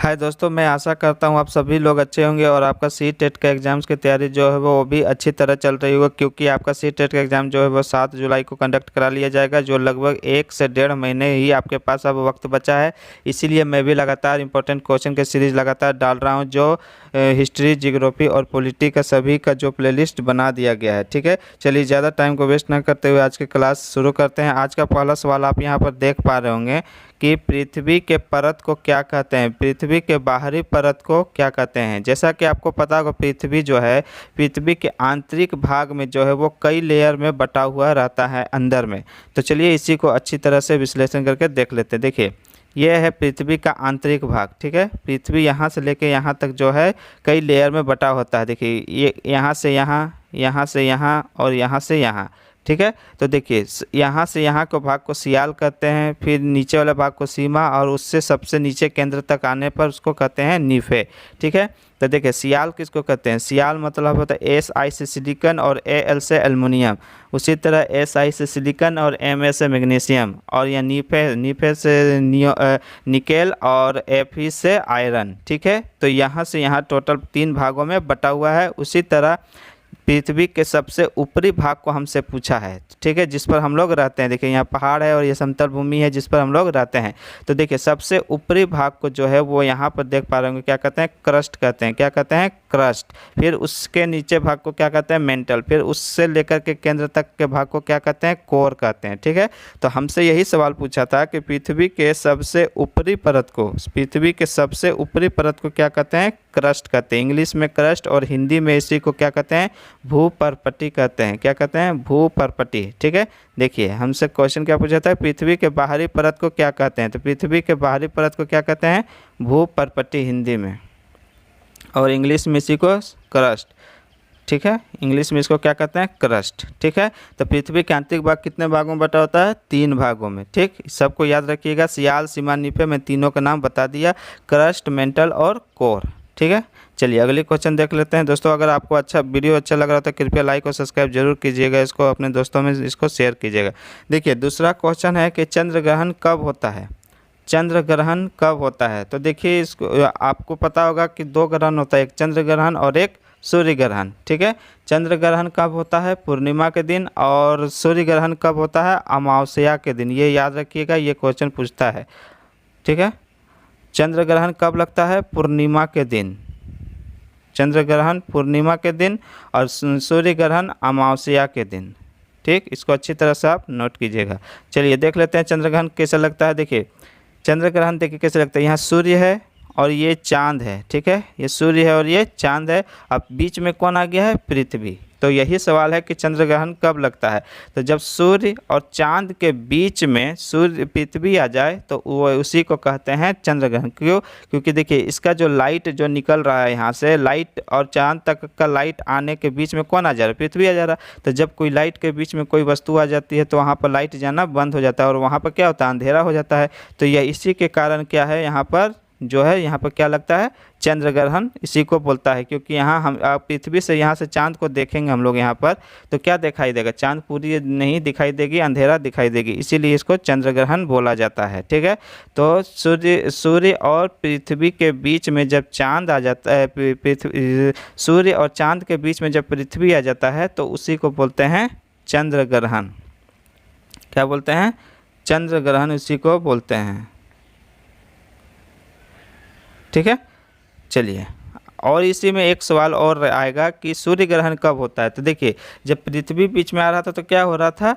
हाय दोस्तों, मैं आशा करता हूँ आप सभी लोग अच्छे होंगे और आपका सी टेट का एग्ज़ाम्स की तैयारी जो है वो भी अच्छी तरह चल रही होगी, क्योंकि आपका सी टेट का एग्ज़ाम जो है वो 7 जुलाई को कंडक्ट करा लिया जाएगा, जो लगभग 1 से 1.5 महीने ही आपके पास अब वक्त बचा है। इसीलिए मैं भी लगातार इंपॉर्टेंट क्वेश्चन के सीरीज़ लगातार डाल रहा हूँ, जो हिस्ट्री, जियोग्राफी और पॉलिटी का सभी का जो प्लेलिस्ट बना दिया गया है। ठीक है, चलिए ज़्यादा टाइम को वेस्ट न करते हुए आज की क्लास शुरू करते हैं। आज का पहला सवाल आप यहाँ पर देख पा रहे होंगे कि पृथ्वी के परत को क्या कहते हैं, पृथ्वी के बाहरी परत को क्या कहते हैं। जैसा कि आपको पता होगा, पृथ्वी जो है, पृथ्वी के आंतरिक भाग में जो है वो कई लेयर में बटा हुआ रहता है अंदर में। तो चलिए इसी को अच्छी तरह से विश्लेषण करके देख लेते हैं। देखिए, यह है पृथ्वी का आंतरिक भाग। ठीक है, पृथ्वी यहाँ से लेके यहाँ तक जो है कई लेयर में बटा होता है। देखिए, ये यहाँ से यहाँ, यहाँ से यहाँ और यहाँ से यहाँ। ठीक है, तो देखिए यहाँ से यहाँ को भाग को सियाल कहते हैं, फिर नीचे वाले भाग को सीमा, और उससे सबसे नीचे केंद्र तक आने पर उसको कहते हैं नीफे। ठीक है, तो देखिए सियाल किसको कहते हैं, सियाल मतलब होता है SI से सिलिकॉन और AL से एल्युमिनियम। उसी तरह SI से सिलिकॉन और MA से मैग्नीशियम, और यह नीफे से निकेल और Fe से आयरन। ठीक है, तो यहाँ से यहाँ टोटल 3 भागों में बटा हुआ है। उसी तरह पृथ्वी के सबसे ऊपरी भाग को हमसे पूछा है, ठीक है, जिस पर हम लोग रहते हैं। देखिए यहाँ पहाड़ है और ये समतल भूमि है जिस पर हम लोग रहते हैं। तो देखिए सबसे ऊपरी भाग को जो है वो यहाँ पर देख पा रहे होंगे, क्या कहते हैं, क्रस्ट कहते हैं। क्या कहते हैं, क्रस्ट। फिर उसके नीचे भाग को क्या कहते हैं, मेंटल। फिर उससे लेकर के केंद्र तक के भाग को क्या कहते हैं, कोर कहते हैं। ठीक है, तो हमसे यही सवाल पूछा था कि पृथ्वी के सबसे ऊपरी परत को, पृथ्वी के सबसे ऊपरी परत को क्या कहते हैं, क्रस्ट कहते हैं। इंग्लिश में क्रस्ट और हिंदी में इसी को क्या कहते हैं, भूपर्पटी कहते हैं। क्या कहते हैं, भूपर्पटी। ठीक है, देखिए हमसे क्वेश्चन क्या पूछा था, पृथ्वी के बाहरी परत को क्या कहते हैं। तो पृथ्वी के बाहरी परत को क्या कहते हैं, भूपर्पटी हिंदी में, और इंग्लिश में इसी को क्रस्ट। ठीक है, इंग्लिश में इसको क्या कहते हैं, क्रस्ट। ठीक है, तो पृथ्वी के आंतरिक भाग कितने भागों में बटा होता है, 3 भागों में। ठीक, सबको याद रखिएगा, सियाल, सीमा, नीफे में तीनों का नाम बता दिया, क्रस्ट, मेंटल और कोर। ठीक है, चलिए अगली क्वेश्चन देख लेते हैं। दोस्तों अगर आपको वीडियो अच्छा लग रहा है तो कृपया लाइक और सब्सक्राइब जरूर कीजिएगा, इसको अपने दोस्तों में इसको शेयर कीजिएगा। देखिए दूसरा क्वेश्चन है कि चंद्र ग्रहण कब होता है, चंद्र ग्रहण कब होता है। तो देखिए इसको आपको पता होगा कि 2 ग्रहण होता है, एक चंद्र ग्रहण और एक सूर्य ग्रहण। ठीक है, चंद्र ग्रहण कब होता है, पूर्णिमा के दिन, और सूर्य ग्रहण कब होता है, अमावस्या के दिन। ये याद रखिएगा, ये क्वेश्चन पूछता है। ठीक है, चंद्र ग्रहण कब लगता है, पूर्णिमा के दिन, चंद्र ग्रहण पूर्णिमा के दिन, और सूर्य ग्रहण अमावस्या के दिन। ठीक, इसको अच्छी तरह से आप नोट कीजिएगा। चलिए देख लेते हैं चंद्र ग्रहण कैसा लगता है। देखिए चंद्र ग्रहण देखिए कैसे लगता है, यहाँ सूर्य है और ये चांद है। ठीक है, ये सूर्य है और ये चांद है, अब बीच में कौन आ गया है, पृथ्वी। तो यही सवाल है कि चंद्र ग्रहण कब लगता है। तो जब सूर्य और चांद के बीच में सूर्य पृथ्वी आ जाए तो वो उसी को कहते हैं चंद्र ग्रहण। क्यों, क्योंकि देखिए इसका जो लाइट जो निकल रहा है यहाँ से, लाइट और चांद तक का लाइट आने के बीच में कौन आ जा रहा है, पृथ्वी आ जा रहा है। तो जब कोई लाइट के बीच में कोई वस्तु आ जाती है तो वहाँ पर लाइट जाना बंद हो जाता है और वहाँ पर क्या होता है, अंधेरा हो जाता है। तो यह इसी के कारण क्या है, यहाँ पर जो है, यहाँ पर क्या लगता है, चंद्र ग्रहण इसी को बोलता है। क्योंकि यहाँ हम पृथ्वी से यहाँ से चांद को देखेंगे हम लोग यहाँ पर, तो क्या दिखाई देगा, चांद पूरी नहीं दिखाई देगी, अंधेरा दिखाई देगी, इसीलिए इसको चंद्र ग्रहण बोला जाता है। ठीक है, तो सूर्य और पृथ्वी के बीच में जब चांद आ जाता है, सूर्य और चांद के बीच में जब पृथ्वी आ जाता है तो उसी को बोलते हैं चंद्र ग्रहण। क्या बोलते हैं, चंद्र ग्रहण इसी को बोलते हैं। ठीक है, चलिए और इसी में एक सवाल और आएगा कि सूर्य ग्रहण कब होता है। तो देखिए जब पृथ्वी बीच में आ रहा था तो क्या हो रहा था,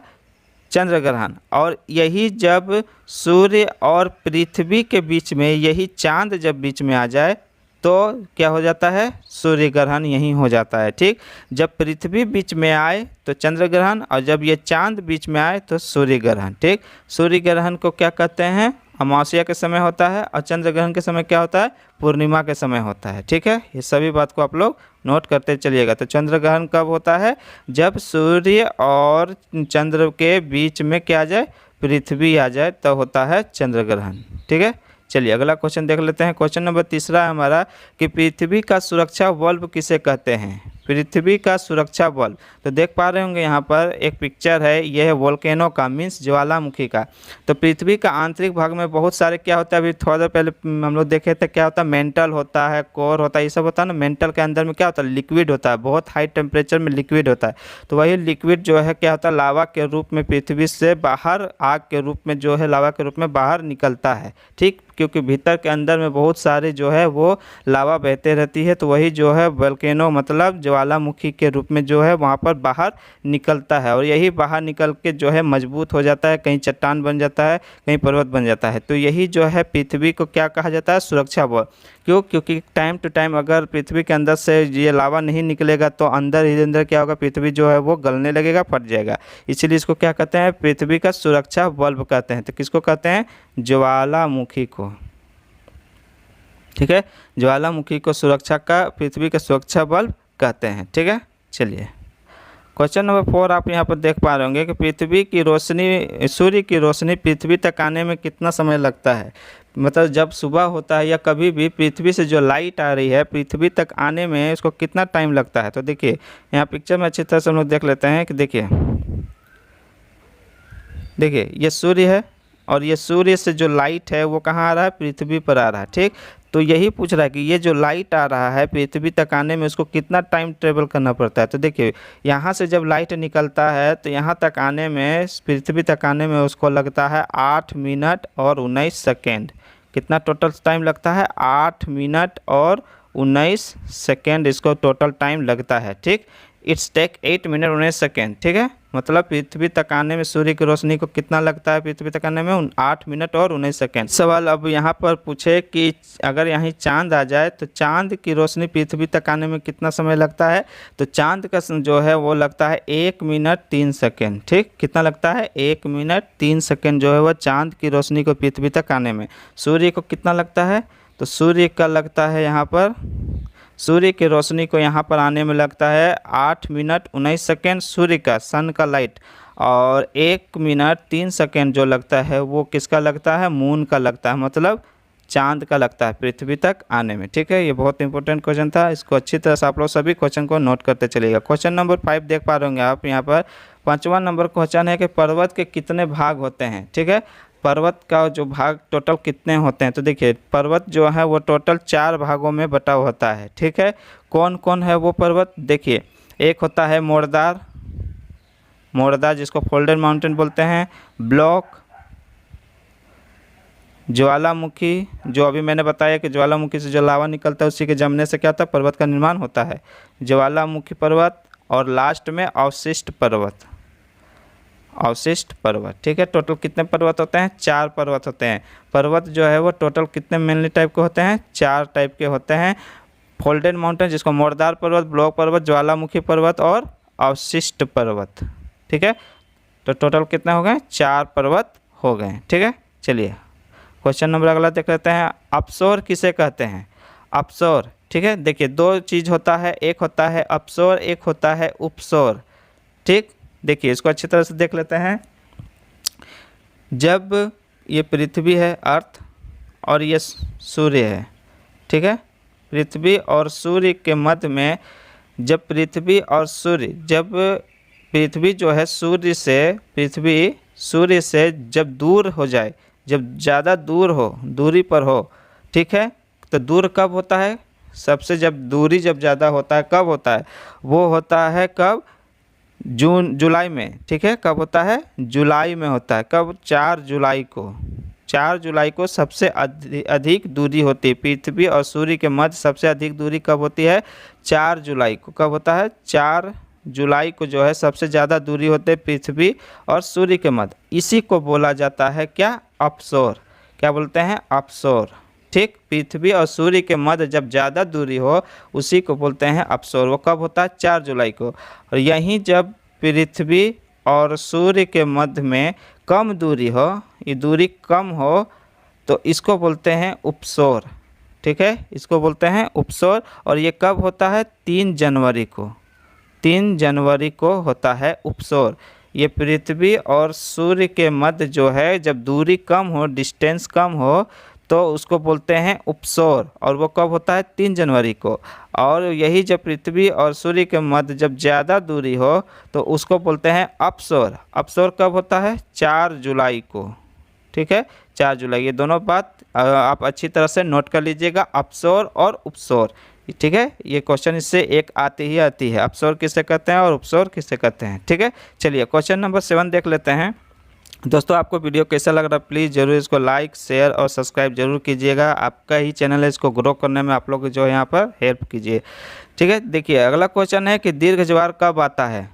चंद्र ग्रहण, और यही जब सूर्य और पृथ्वी के बीच में यही चांद जब बीच में आ जाए तो क्या हो जाता है, सूर्य ग्रहण यही हो जाता है। ठीक, जब पृथ्वी बीच में आए तो चंद्र ग्रहण, और जब ये चांद बीच में आए तो सूर्य ग्रहण। ठीक, सूर्य ग्रहण को क्या कहते हैं, अमावस्या के समय होता है, और चंद्र ग्रहण के समय क्या होता है, पूर्णिमा के समय होता है। ठीक है, ये सभी बात को आप लोग नोट करते चलिएगा। तो चंद्र ग्रहण कब होता है, जब सूर्य और चंद्र के बीच में क्या आ जाए, पृथ्वी आ जाए, तो होता है चंद्र ग्रहण। ठीक है, चलिए अगला क्वेश्चन देख लेते हैं। क्वेश्चन नंबर 3 है हमारा कि पृथ्वी का सुरक्षा बल्ब किसे कहते हैं। पृथ्वी का सुरक्षा बल्ब। तो देख पा रहे होंगे यहाँ पर एक पिक्चर है, यह है वोल्केनो का, मीन्स ज्वालामुखी का। तो पृथ्वी का आंतरिक भाग में बहुत सारे क्या होता है, अभी थोड़ा देर पहले हम लोग देखे थे, क्या होता है, मेंटल होता है, कोर होता है, ये सब होता है ना। मेंटल के अंदर में क्या होता है, लिक्विड होता है, बहुत हाई टेम्परेचर में लिक्विड होता है। तो वही लिक्विड जो है क्या होता है, लावा के रूप में पृथ्वी से बाहर, आग के रूप में जो है लावा के रूप में बाहर निकलता है, ठीक, क्योंकि भीतर के अंदर में बहुत सारे जो है वो लावा बहते रहती है। तो वही जो है वोल्केनो मतलब ज्वालामुखी के रूप में जो है वहाँ पर बाहर निकलता है, और यही बाहर निकल के जो है मजबूत हो जाता है, कहीं चट्टान बन जाता है, कहीं पर्वत बन जाता है। तो यही जो है पृथ्वी को क्या कहा जाता है, सुरक्षा बल। क्यों? क्योंकि टाइम टू टाइम अगर पृथ्वी के अंदर से ये लावा नहीं निकलेगा तो अंदर ही अंदर क्या होगा, पृथ्वी जो है वो गलने लगेगा, फट जाएगा। इसीलिए इसको क्या कहते हैं, पृथ्वी का सुरक्षा बल्ब कहते हैं। तो किसको कहते हैं, ज्वालामुखी को, ठीक है, ज्वालामुखी को सुरक्षा का, पृथ्वी का सुरक्षा बल्ब कहते हैं, ठीक है। चलिए क्वेश्चन नंबर 4 आप यहाँ पर देख पा रहे होंगे कि पृथ्वी की रोशनी, सूर्य की रोशनी पृथ्वी तक आने में कितना समय लगता है। मतलब जब सुबह होता है या कभी भी पृथ्वी से जो लाइट आ रही है पृथ्वी तक आने में उसको कितना टाइम लगता है। तो देखिए यहाँ पिक्चर में अच्छी तरह से हम लोग देख लेते हैं कि देखिए ये सूर्य है, और ये सूर्य से जो लाइट है वो कहाँ आ रहा है, पृथ्वी पर आ रहा है, ठीक। तो यही पूछ रहा है कि ये जो लाइट आ रहा है पृथ्वी तक आने में उसको कितना टाइम ट्रेवल करना पड़ता है। तो देखिए यहाँ से जब लाइट निकलता है तो यहाँ तक आने में, पृथ्वी तक आने में उसको लगता है 8 मिनट और 19 सेकेंड। कितना टोटल टाइम लगता है, 8 मिनट और 19 सेकेंड इसको टोटल टाइम लगता है, ठीक। इट्स टेक 8 मिनट 19 सेकेंड, ठीक है। मतलब पृथ्वी तक आने में सूर्य की रोशनी को कितना लगता है, पृथ्वी तक आने में 8 मिनट और 19 सेकेंड। सवाल अब यहाँ पर पूछे कि अगर यहीं चांद आ जाए तो चांद की रोशनी पृथ्वी तक आने में कितना समय लगता है। तो चांद का जो है वो लगता है 1 मिनट 3 सेकेंड, ठीक। कितना लगता है, 1 मिनट 3 सेकेंड जो है वह चांद की रोशनी को पृथ्वी तक आने में। सूर्य को कितना लगता है, तो सूर्य का लगता है यहाँ पर, सूर्य की रोशनी को यहाँ पर आने में लगता है 8 मिनट 19 सेकेंड सूर्य का, सन का लाइट, और 1 मिनट 3 सेकेंड जो लगता है वो किसका लगता है, मून का लगता है, मतलब चांद का लगता है पृथ्वी तक आने में, ठीक है। ये बहुत इंपॉर्टेंट क्वेश्चन था, इसको अच्छी तरह से आप लोग सभी क्वेश्चन को नोट करते चलिएगा। क्वेश्चन नंबर 5 देख पा रहे होंगे आप यहाँ पर, 5वां नंबर क्वेश्चन है कि पर्वत के कितने भाग होते हैं, ठीक है। पर्वत का जो भाग टोटल कितने होते हैं। तो देखिए पर्वत जो है वो टोटल 4 भागों में बटा होता है, ठीक है। कौन कौन है वो पर्वत, देखिए एक होता है मोड़दार, जिसको फोल्डेड माउंटेन बोलते हैं, ब्लॉक, ज्वालामुखी, जो अभी मैंने बताया कि ज्वालामुखी से जो लावा निकलता है उसी के जमने से क्या होता है, पर्वत का निर्माण होता है, ज्वालामुखी पर्वत, और लास्ट में अवशिष्ट पर्वत, ठीक है। टोटल कितने पर्वत होते हैं, 4 पर्वत होते हैं। पर्वत जो है वो टोटल कितने मेनली टाइप के होते हैं, 4 टाइप के होते हैं। फोल्डेड माउंटेन जिसको मोड़दार पर्वत, ब्लॉक पर्वत, ज्वालामुखी पर्वत और अवशिष्ट पर्वत, ठीक है। तो टोटल कितने हो गए, 4 पर्वत हो गए, ठीक है। चलिए क्वेश्चन नंबर अगला देख लेते हैं, अपसोर किसे कहते हैं। अपसोर, ठीक है। देखिए 2 चीज़ होता है, एक होता है अपसोर, एक होता है उपसोर, ठीक। देखिए इसको अच्छी तरह से देख लेते हैं। जब ये पृथ्वी है अर्थ और ये सूर्य है, ठीक है, पृथ्वी और सूर्य के मध्य में जब पृथ्वी और सूर्य, जब पृथ्वी जो है सूर्य से जब दूर हो जाए, जब ज़्यादा दूर हो, दूरी पर हो, ठीक है। तो दूर कब होता है, सबसे जब दूरी जब ज़्यादा होता है कब होता है, वो होता है कब, जुलाई में, ठीक है। कब होता है, जुलाई में होता है। कब, 4 जुलाई को सबसे अधिक दूरी होती है पृथ्वी और सूर्य के मध्य, सबसे अधिक दूरी कब होती है, 4 जुलाई को। कब होता है, 4 जुलाई को जो है सबसे ज़्यादा दूरी होती है पृथ्वी और सूर्य के मध्य। इसी को बोला जाता है क्या, अपसोर। क्या बोलते हैं, अपसोर, ठीक। पृथ्वी और सूर्य के मध्य जब ज़्यादा दूरी हो उसी को बोलते हैं अपसोर। वो कब होता है, 4 जुलाई को। और यहीं जब पृथ्वी और सूर्य के मध्य में कम दूरी हो, ये दूरी कम हो, तो इसको बोलते हैं उपसोर, ठीक है। इसको बोलते हैं उपसोर। और ये कब होता है, 3 जनवरी को होता है उपसोर। ये पृथ्वी और सूर्य के मध्य जो है जब दूरी कम हो, डिस्टेंस कम हो, तो उसको बोलते हैं उपसौर, और वो कब होता है 3 जनवरी को। और यही जब पृथ्वी और सूर्य के मध्य जब ज़्यादा दूरी हो तो उसको बोलते हैं अपसौर। अपसौर कब होता है 4 जुलाई को, ठीक है 4 जुलाई। ये दोनों बात आप अच्छी तरह से नोट कर लीजिएगा, अपसौर और उपसौर, ठीक है। ये क्वेश्चन इससे एक आती है, अपसौर किसे कहते हैं और उपसौर किसे कहते हैं, ठीक है। चलिए क्वेश्चन नंबर 7 देख लेते हैं। दोस्तों आपको वीडियो कैसा लग रहा है प्लीज़ ज़रूर इसको लाइक शेयर और सब्सक्राइब जरूर कीजिएगा। आपका ही चैनल है, इसको ग्रो करने में आप लोग जो यहाँ पर हेल्प कीजिए, ठीक है। देखिए अगला क्वेश्चन है कि दीर्घ ज्वार कब आता है।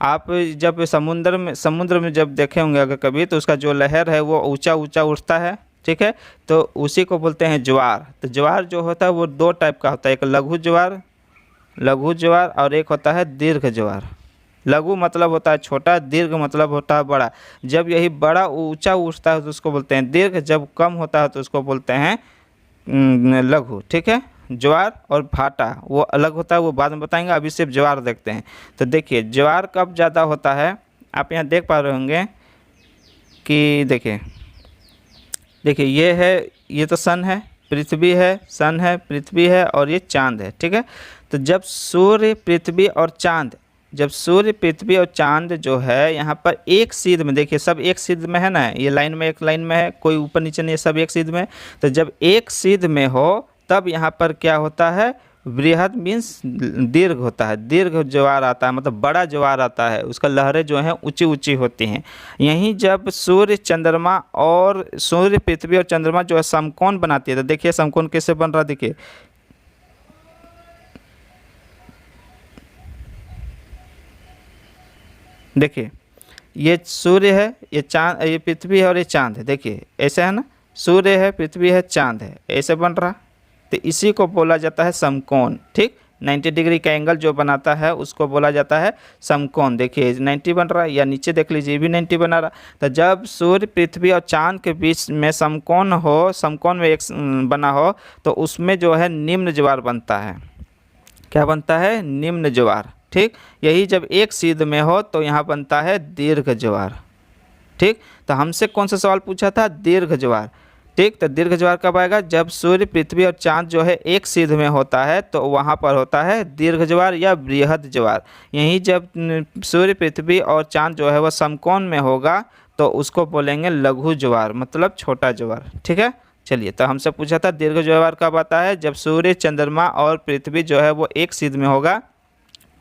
आप जब समुद्र में जब देखे होंगे अगर कभी, तो उसका जो लहर है वो ऊंचा ऊंचा उठता है, ठीक है, तो उसी को बोलते हैं ज्वार। तो ज्वार जो होता है वो 2 टाइप का होता है, एक लघु ज्वार और एक होता है दीर्घ ज्वार। लघु मतलब होता है छोटा, दीर्घ मतलब होता है बड़ा। जब यही बड़ा ऊंचा उठता है तो उसको बोलते हैं दीर्घ, जब कम होता है तो उसको बोलते हैं लघु, ठीक है। ज्वार और भाटा वो अलग होता है, वो बाद में बताएंगे, अभी सिर्फ ज्वार देखते हैं। तो देखिए ज्वार कब ज़्यादा होता है, आप यहाँ देख पा रहे होंगे कि देखिए ये तो सन है, पृथ्वी है, सन है, पृथ्वी है और ये चांद है, ठीक है। तो जब सूर्य पृथ्वी और चांद जो है यहाँ पर एक सीध में, देखिए सब एक सीध में है ना, ये लाइन में एक लाइन में है, कोई ऊपर नीचे नहीं, सब एक सीध में। तो जब एक सीध में हो तब यहाँ पर क्या होता है, बृहद मीन्स दीर्घ होता है, दीर्घ ज्वार आता है, मतलब बड़ा ज्वार आता है, उसका लहरें जो हैं ऊंची ऊंची होती हैं। यहीं जब सूर्य पृथ्वी और चंद्रमा जो है समकोण बनाती है, तो देखिए समकोण कैसे बन रहा है, देखिए ये सूर्य है, ये चांद, ये पृथ्वी है और ये चांद है, देखिए ऐसे है ना, सूर्य है, पृथ्वी है, चांद है, ऐसे बन रहा। तो इसी को बोला जाता है समकोण, ठीक। 90 डिग्री का एंगल जो बनाता है उसको बोला जाता है समकोण। देखिए 90 बन रहा है, या नीचे देख लीजिए ये भी 90 बना रहा। तो जब सूर्य पृथ्वी और चांद के बीच में समकोण में एक बना हो तो उसमें जो है निम्न ज्वार बनता है। क्या बनता है, निम्न ज्वार, ठीक। यही जब एक सीध में हो तो यहाँ बनता है दीर्घ ज्वार, ठीक। तो हमसे कौन सा सवाल पूछा था, दीर्घ ज्वार, ठीक। तो दीर्घ ज्वार कब आएगा, जब सूर्य पृथ्वी और चांद जो है एक सीध में होता है तो वहाँ पर होता है दीर्घ ज्वार या बृहद ज्वार। यहीं जब सूर्य पृथ्वी और चांद जो है वह समकोण में होगा तो उसको बोलेंगे लघु ज्वार, मतलब छोटा ज्वार, ठीक है। चलिए तो हमसे पूछा था दीर्घ ज्वार कब आता है, जब सूर्य चंद्रमा और पृथ्वी जो है वो एक सीध में होगा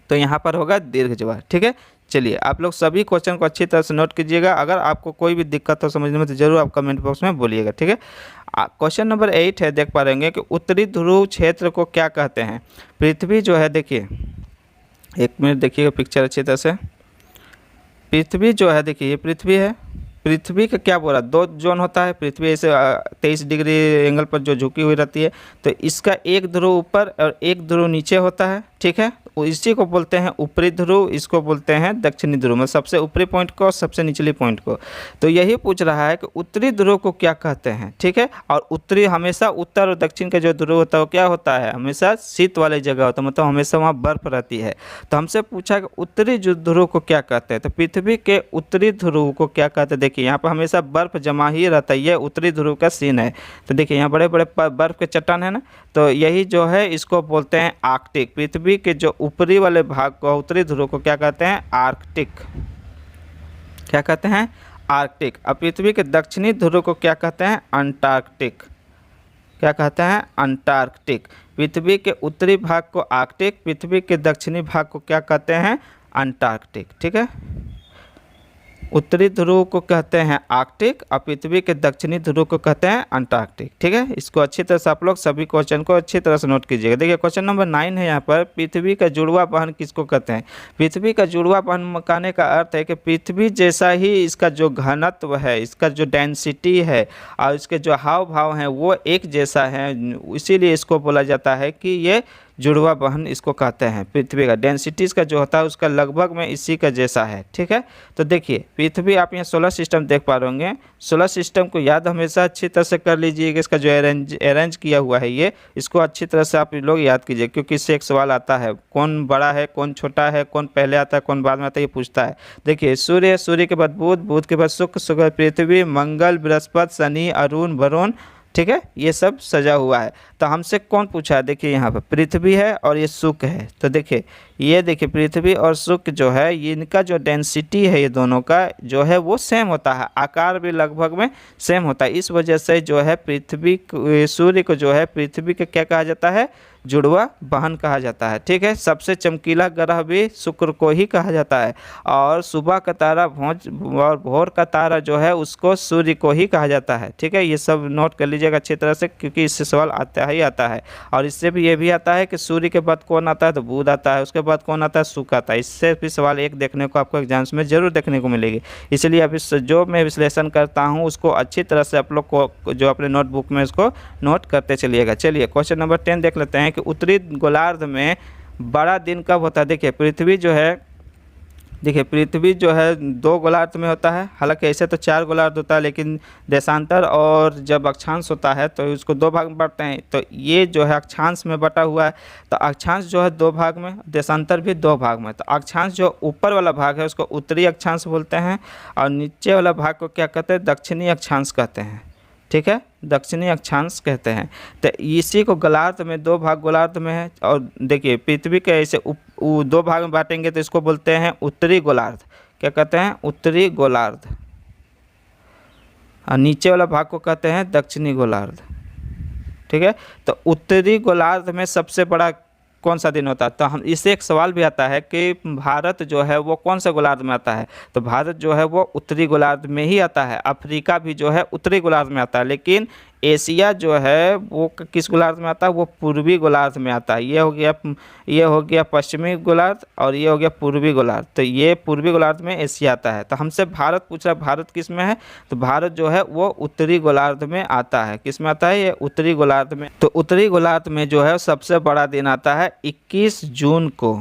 तो यहाँ पर होगा दीर्घ ज्वार, ठीक है। चलिए आप लोग सभी क्वेश्चन को अच्छी तरह से नोट कीजिएगा। अगर आपको कोई भी दिक्कत हो समझने में तो जरूर आप कमेंट बॉक्स में बोलिएगा, ठीक है। क्वेश्चन नंबर 8 है, देख पा रहेंगे कि उत्तरी ध्रुव क्षेत्र को क्या कहते हैं। पृथ्वी जो है, देखिए 1 मिनट देखिएगा पिक्चर अच्छी तरह से। पृथ्वी जो है, देखिए ये पृथ्वी है, पृथ्वी का क्या बोला, 2 जोन होता है। पृथ्वी ऐसे 23 डिग्री एंगल पर जो झुकी हुई रहती है, तो इसका एक ध्रुव ऊपर और एक ध्रुव नीचे होता है, ठीक है। इसी को बोलते हैं ऊपरी ध्रुव, इसको बोलते हैं दक्षिणी ध्रुव, मतलब सबसे ऊपरी पॉइंट को और सबसे निचली पॉइंट को। तो यही पूछ रहा है कि उत्तरी ध्रुव को क्या कहते हैं, ठीक है। और उत्तरी हमेशा, उत्तर और दक्षिण का जो ध्रुव होता है वो क्या होता है, हमेशा शीत वाली जगह होता है, मतलब हमेशा वहाँ बर्फ रहती है। तो हमसे पूछा कि उत्तरी ध्रुव को क्या कहते हैं, तो पृथ्वी के उत्तरी ध्रुव को क्या कहते हैं। देखिए यहाँ पर हमेशा बर्फ जमा ही रहता है, ये उत्तरी ध्रुव का सीन है। तो देखिए यहाँ बड़े बड़े बर्फ के चट्टान है ना, तो यही जो है इसको बोलते हैं आर्कटिक। पृथ्वी के जो ऊपरी वाले भाग को, उत्तरी ध्रुव को क्या कहते हैं, आर्कटिक, क्या कहते हैं, आर्कटिक। और पृथ्वी के दक्षिणी ध्रुव को क्या कहते हैं, अंटार्कटिक, क्या कहते हैं, अंटार्कटिक। पृथ्वी के उत्तरी भाग को आर्कटिक, पृथ्वी के दक्षिणी भाग को क्या कहते हैं, अंटार्कटिक, ठीक है। उत्तरी ध्रुव को कहते हैं आर्कटिक और पृथ्वी के दक्षिणी ध्रुव को कहते हैं अंटार्कटिक, ठीक है। इसको अच्छी तरह से आप लोग सभी क्वेश्चन को अच्छी तरह से नोट कीजिएगा। देखिए क्वेश्चन नंबर 9 है यहाँ पर, पृथ्वी का जुड़वा बहन किसको कहते हैं। पृथ्वी का जुड़वा बहन कहने का अर्थ है कि पृथ्वी जैसा ही इसका जो घनत्व है, इसका जो डेंसिटी है और इसके जो हाव भाव हैं वो एक जैसा है, इसीलिए इसको बोला जाता है कि ये जुड़वा बहन इसको कहते हैं। पृथ्वी का डेंसिटी इसका जो होता है उसका लगभग में इसी का जैसा है, ठीक है। तो देखिए पृथ्वी, आप यहाँ सोलर सिस्टम देख पा रहे होंगे, सोलर सिस्टम को याद हमेशा अच्छी तरह से कर लीजिएगा। इसका जो अरेंज किया हुआ है ये, इसको अच्छी तरह से आप लोग याद कीजिए, क्योंकि इससे एक सवाल आता है, कौन बड़ा है, कौन छोटा है, कौन पहले आता है, कौन बाद में आता है, ये पूछता है। देखिए सूर्य के बाद बुध, बुध के बाद शुक्र, शुक्र पृथ्वी, मंगल बृहस्पति, शनि, अरुण, वरुण, ठीक है, ये सब सजा हुआ है। तो हमसे कौन पूछा है, देखिए यहाँ पर पृथ्वी है और ये शुक्र है। तो देखिए ये देखिए पृथ्वी और शुक्र जो है इनका जो डेंसिटी है ये दोनों का जो है वो सेम होता है, आकार भी लगभग में सेम होता है। इस वजह से जो है पृथ्वी सूर्य को जो है पृथ्वी का क्या कहा जाता है, जुड़वा बहन कहा जाता है। ठीक है, सबसे चमकीला ग्रह भी शुक्र को ही कहा जाता है और सुबह का तारा और भोर का तारा जो है उसको सूर्य को ही कहा जाता है। ठीक है, ये सब नोट कर लीजिएगा अच्छी तरह से, क्योंकि इससे सवाल आता ही आता है। और इससे भी ये भी आता है कि सूर्य के बाद कौन आता है, तो बुध आता है, उसके बाद कौन आता है, शुक्र आता है। इससे भी सवाल एक देखने को आपको एग्जाम्स में जरूर देखने को मिलेगी। इसलिए अभी जो मैं विश्लेषण करता हूँ उसको अच्छी तरह से आप लोग को जो अपने नोटबुक में इसको नोट करते चलिएगा। चलिए क्वेश्चन नंबर 10 देख लेते हैं कि उत्तरी गोलार्ध में बड़ा दिन कब होता है। देखिए पृथ्वी जो है, देखिए पृथ्वी जो है 2 गोलार्ध में होता है। हालांकि ऐसे तो 4 गोलार्ध होता है, लेकिन देशांतर और जब अक्षांश होता है तो उसको 2 भाग में बांटते हैं। तो ये जो है अक्षांश में बटा हुआ है, तो अक्षांश जो है 2 भाग में, देशांतर भी 2 भाग में। तो अक्षांश जो ऊपर वाला भाग है उसको उत्तरी अक्षांश बोलते हैं और नीचे वाला भाग को क्या कहते हैं, दक्षिणी अक्षांश कहते हैं। ठीक है, दक्षिणी अक्षांश कहते हैं। तो इसी को गोलार्ध में 2 भाग गोलार्ध में है। और देखिए पृथ्वी के ऐसे 2 भाग में बांटेंगे तो इसको बोलते हैं उत्तरी गोलार्ध। क्या कहते हैं, उत्तरी गोलार्ध। और नीचे वाला भाग को कहते हैं दक्षिणी गोलार्ध। ठीक है, तो उत्तरी गोलार्ध में सबसे बड़ा कौन सा दिन होता है। तो हम इससे एक सवाल भी आता है कि भारत जो है वो कौन सा गोलार्ध में आता है। तो भारत जो है वो उत्तरी गोलार्ध में ही आता है। अफ्रीका भी जो है उत्तरी गोलार्ध में आता है, लेकिन एशिया जो है वो किस गोलार्ध में आता है, वो पूर्वी गोलार्ध में आता है। ये हो गया पश्चिमी गोलार्ध और ये हो गया पूर्वी गोलार्ध। तो ये पूर्वी गोलार्ध में एशिया आता है। तो हमसे भारत पूछ रहा है, भारत किस में है, तो भारत जो है वो उत्तरी गोलार्ध में आता है। किस में आता है, ये उत्तरी गोलार्ध में। तो उत्तरी गोलार्ध में जो है सबसे बड़ा दिन आता है 21 जून को।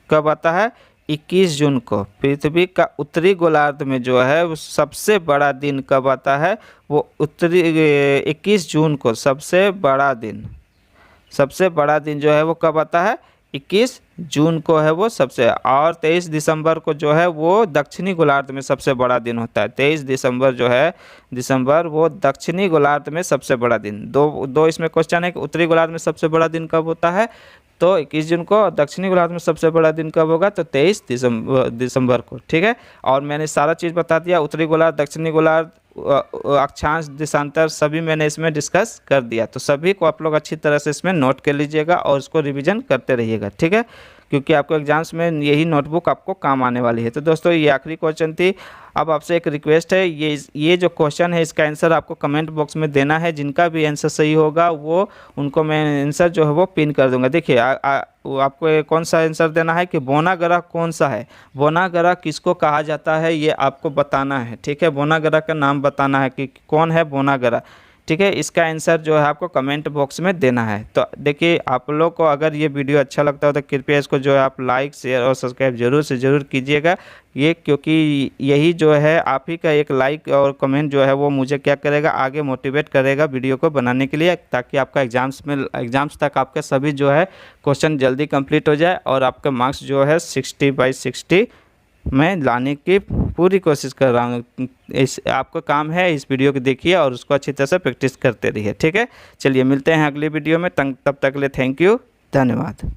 कब आता है, 21 जून को। पृथ्वी का उत्तरी गोलार्ध में जो है वो सबसे बड़ा दिन कब आता है, वो उत्तरी 21 जून को सबसे बड़ा दिन। सबसे बड़ा दिन जो है वो कब आता है, 21 जून को है वो सबसे। और 23 दिसंबर को जो है वो दक्षिणी गोलार्ध में सबसे बड़ा दिन होता है। 23 दिसंबर जो है दिसंबर वो दक्षिणी गोलार्ध में सबसे बड़ा दिन। दो इसमें क्वेश्चन है कि उत्तरी गोलार्ध में सबसे बड़ा दिन कब होता है, तो 21 जून को। दक्षिणी गोलार्ध में सबसे बड़ा दिन कब होगा, तो 23 दिसंबर को। ठीक है, और मैंने सारा चीज़ बता दिया, उत्तरी गोलार्ध, दक्षिणी गोलार्ध, अक्षांश, देशांतर सभी मैंने इसमें डिस्कस कर दिया। तो सभी को आप लोग अच्छी तरह से इसमें नोट कर लीजिएगा और उसको रिवीजन करते रहिएगा। ठीक है, क्योंकि आपको एग्जाम्स में यही नोटबुक आपको काम आने वाली है। तो दोस्तों ये आखिरी क्वेश्चन थी। अब आपसे एक रिक्वेस्ट है, ये जो क्वेश्चन है इसका आंसर आपको कमेंट बॉक्स में देना है। जिनका भी आंसर सही होगा वो उनको मैं आंसर जो है वो पिन कर दूंगा। देखिए आपको कौन सा आंसर देना है कि बोना ग्रह कौन सा है, बोना ग्रह किसको कहा जाता है, ये आपको बताना है। ठीक है, बोना ग्रह का नाम बताना है कि कौन है बोना ग्रह। ठीक है, इसका आंसर जो है आपको कमेंट बॉक्स में देना है। तो देखिए आप लोग को अगर ये वीडियो अच्छा लगता हो तो कृपया इसको जो है आप लाइक, शेयर और सब्सक्राइब जरूर से ज़रूर कीजिएगा। ये क्योंकि यही जो है आप ही का एक लाइक और कमेंट जो है वो मुझे क्या करेगा, आगे मोटिवेट करेगा वीडियो को बनाने के लिए, ताकि आपका एग्ज़ाम्स तक आपके सभी जो है क्वेश्चन जल्दी कंप्लीट हो जाए और आपका मार्क्स जो है 60/60 मैं लाने की पूरी कोशिश कर रहा हूँ। आपका काम है इस वीडियो को देखिए और उसको अच्छी तरह से प्रैक्टिस करते रहिए। ठीक है, चलिए मिलते हैं अगली वीडियो में, तब तक के लिए थैंक यू, धन्यवाद।